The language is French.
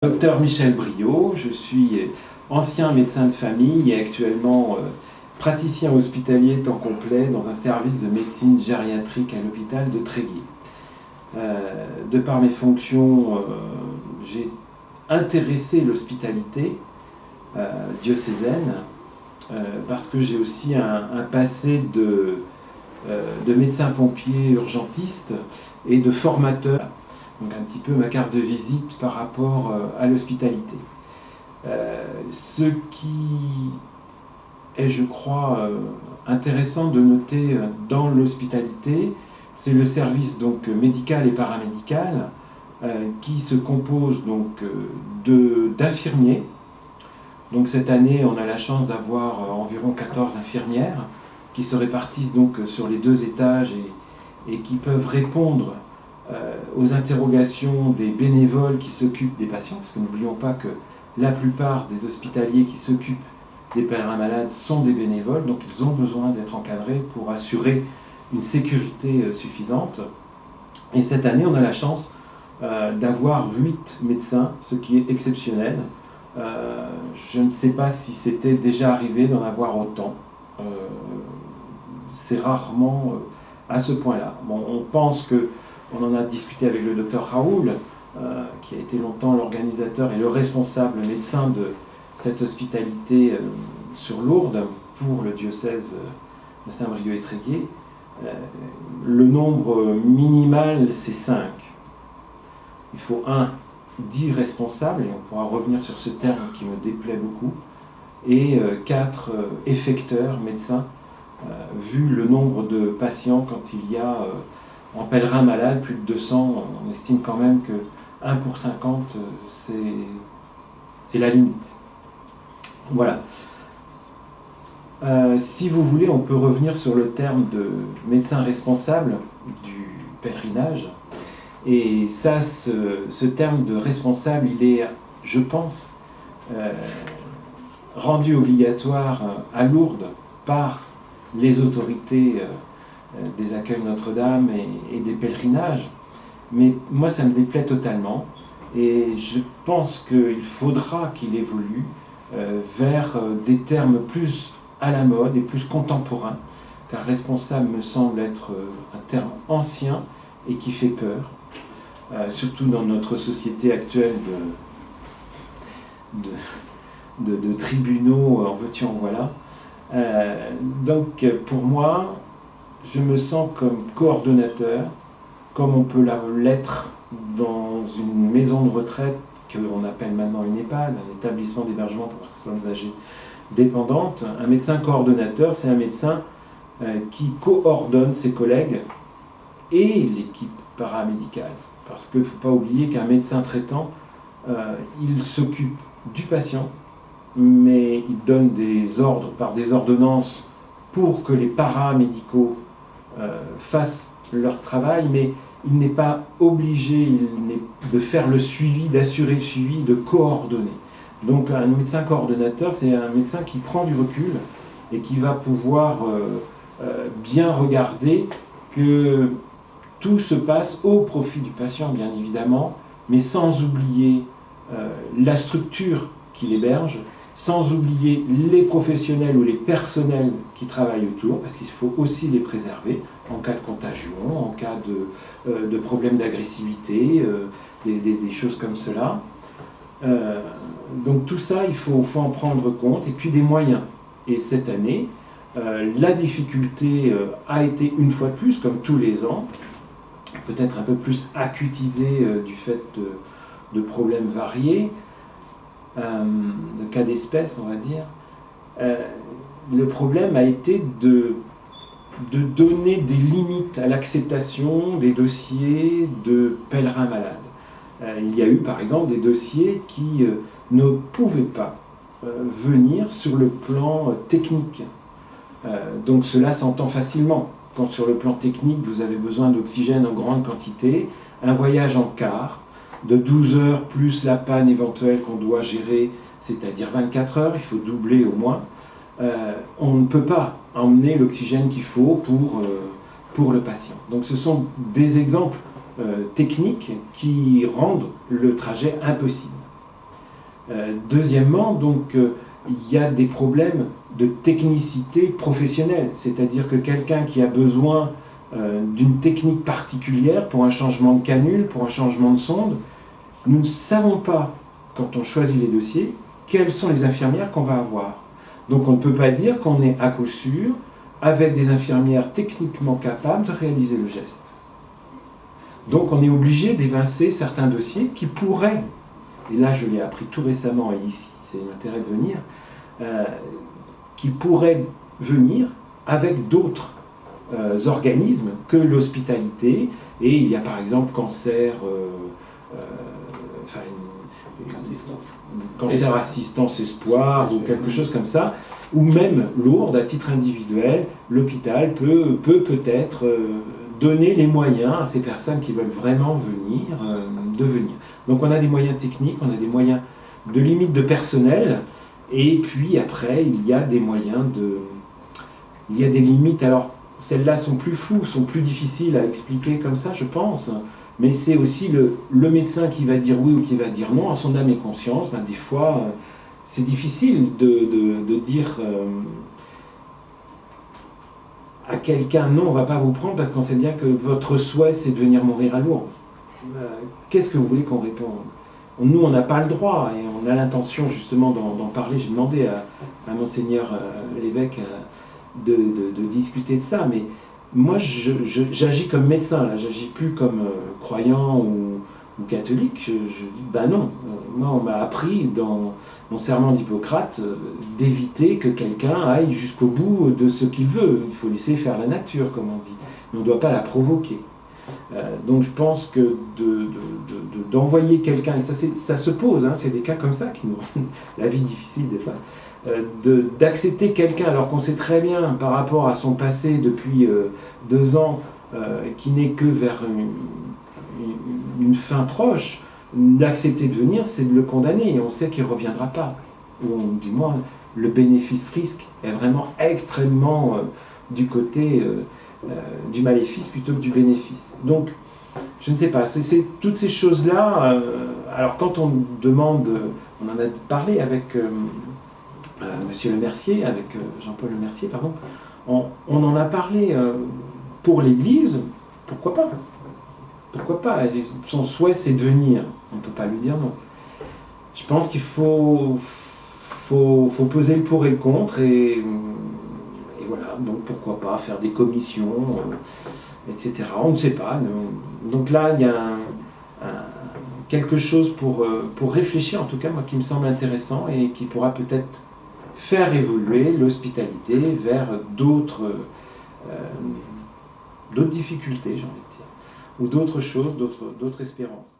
Docteur Michel Briot, je suis ancien médecin de famille et actuellement praticien hospitalier temps complet dans un service de médecine gériatrique à l'hôpital de Tréguier. De par mes fonctions, j'ai intéressé l'hospitalité diocésaine parce que j'ai aussi un passé de médecin pompier urgentiste et de formateur. Donc un petit peu ma carte de visite par rapport à l'hospitalité. Ce qui est, je crois, intéressant de noter dans l'hospitalité, c'est le service donc médical et paramédical qui se compose donc d'infirmiers. Donc cette année, on a la chance d'avoir environ 14 infirmières qui se répartissent donc sur les 2 étages et qui peuvent répondre aux interrogations des bénévoles qui s'occupent des patients, parce que n'oublions pas que la plupart des hospitaliers qui s'occupent des pèlerins malades sont des bénévoles, donc ils ont besoin d'être encadrés pour assurer une sécurité suffisante. Et cette année, on a la chance d'avoir 8 médecins, ce qui est exceptionnel. Je ne sais pas si c'était déjà arrivé d'en avoir autant. C'est rarement à ce point-là. Bon, on pense que on en a discuté avec le docteur Raoul, qui a été longtemps l'organisateur et le responsable médecin de cette hospitalité sur Lourdes pour le diocèse de Saint-Brieuc et Tréguier. Le nombre minimal, c'est 5. Il faut 10 responsables, et on pourra revenir sur ce terme qui me déplaît beaucoup, et 4 effecteurs, médecins, vu le nombre de patients quand il y a en pèlerin malade, plus de 200, on estime quand même que 1 pour 50, c'est la limite. Voilà. Si vous voulez, on peut revenir sur le terme de médecin responsable du pèlerinage. Et ça, ce terme de responsable, il est, je pense, rendu obligatoire à Lourdes par les autorités des accueils Notre-Dame et des pèlerinages, mais moi ça me déplaît totalement et je pense qu'il faudra qu'il évolue vers des termes plus à la mode et plus contemporains, car responsable me semble être un terme ancien et qui fait peur, surtout dans notre société actuelle de tribunaux, en veux-tu en voilà. Donc pour moi, je me sens comme coordonnateur, comme on peut l'être dans une maison de retraite qu'on appelle maintenant une EHPAD, un établissement d'hébergement pour personnes âgées dépendantes. Un médecin coordonnateur, c'est un médecin qui coordonne ses collègues et l'équipe paramédicale. Parce qu'il ne faut pas oublier qu'un médecin traitant, il s'occupe du patient, mais il donne des ordres par des ordonnances pour que les paramédicaux fassent leur travail, mais il n'est pas obligé de faire le suivi, d'assurer le suivi, de coordonner. Donc un médecin coordonnateur, c'est un médecin qui prend du recul et qui va pouvoir bien regarder que tout se passe au profit du patient, bien évidemment, mais sans oublier la structure qui l'héberge, sans oublier les professionnels ou les personnels qui travaillent autour, parce qu'il faut aussi les préserver en cas de contagion, en cas de problème d'agressivité, des choses comme cela. Donc tout ça, il faut en prendre compte, et puis des moyens. Et cette année, la difficulté a été une fois de plus, comme tous les ans, peut-être un peu plus acutisée du fait de problèmes variés, de cas d'espèce, on va dire. Le problème a été de donner des limites à l'acceptation des dossiers de pèlerins malades. Il y a eu par exemple des dossiers qui ne pouvaient pas venir sur le plan technique. Donc cela s'entend facilement. Quand sur le plan technique, vous avez besoin d'oxygène en grande quantité, un voyage en car, de 12 heures plus la panne éventuelle qu'on doit gérer, c'est-à-dire 24 heures, il faut doubler au moins, on ne peut pas emmener l'oxygène qu'il faut pour le patient. Donc ce sont des exemples techniques qui rendent le trajet impossible. Deuxièmement, donc, il y a des problèmes de technicité professionnelle, c'est-à-dire que quelqu'un qui a besoin d'une technique particulière pour un changement de canule, pour un changement de sonde, nous ne savons pas, quand on choisit les dossiers, quelles sont les infirmières qu'on va avoir. Donc on ne peut pas dire qu'on est à coup sûr avec des infirmières techniquement capables de réaliser le geste. Donc on est obligé d'évincer certains dossiers qui pourraient, et là je l'ai appris tout récemment et ici, c'est l'intérêt de venir, qui pourraient venir avec d'autres organismes que l'hospitalité. Et il y a par exemple cancer, cancer assistance espoir ou quelque chose comme ça, ou même lourde à titre individuel, l'hôpital peut peut-être donner les moyens à ces personnes qui veulent vraiment venir, de venir. Donc on a des moyens techniques, on a des moyens de limite de personnel, et puis après il y a des moyens de... Il y a des limites, alors celles-là sont plus floues, sont plus difficiles à expliquer comme ça je pense, mais c'est aussi le médecin qui va dire oui ou qui va dire non, à son âme et conscience. Ben, des fois c'est difficile de dire à quelqu'un non, on ne va pas vous prendre parce qu'on sait bien que votre souhait c'est de venir mourir à Lourdes. Qu'est-ce que vous voulez qu'on réponde? Nous, on n'a pas le droit et on a l'intention justement d'en parler. J'ai demandé à Monseigneur l'évêque de discuter de ça, mais moi j'agis comme médecin, là, j'agis plus comme croyant ou catholique. Je dis ben non, moi on m'a appris dans mon serment d'Hippocrate d'éviter que quelqu'un aille jusqu'au bout de ce qu'il veut. Il faut laisser faire la nature, comme on dit, mais on ne doit pas la provoquer. Donc je pense que d'envoyer quelqu'un, et ça se pose, hein, c'est des cas comme ça qui nous rendent la vie difficile des fois, d'accepter quelqu'un alors qu'on sait très bien par rapport à son passé depuis 2 ans qui n'est que vers une fin proche, d'accepter de venir, c'est de le condamner et on sait qu'il ne reviendra pas. Ou du moins, le bénéfice-risque est vraiment extrêmement du côté du maléfice plutôt que du bénéfice. Donc, je ne sais pas, c'est toutes ces choses-là. Alors, quand on demande, on en a parlé avec Monsieur Le Mercier, avec Jean-Paul Le Mercier, pardon, on en a parlé pour l'Église, pourquoi pas? Pourquoi pas? Son souhait, c'est de venir. On ne peut pas lui dire non. Je pense qu'il faut peser le pour et le contre, et voilà, donc pourquoi pas faire des commissions, etc. On ne sait pas. Donc là, il y a quelque chose pour réfléchir, en tout cas, moi, qui me semble intéressant et qui pourra peut-être faire évoluer l'hospitalité vers d'autres difficultés, j'ai envie de dire, ou d'autres choses, d'autres espérances.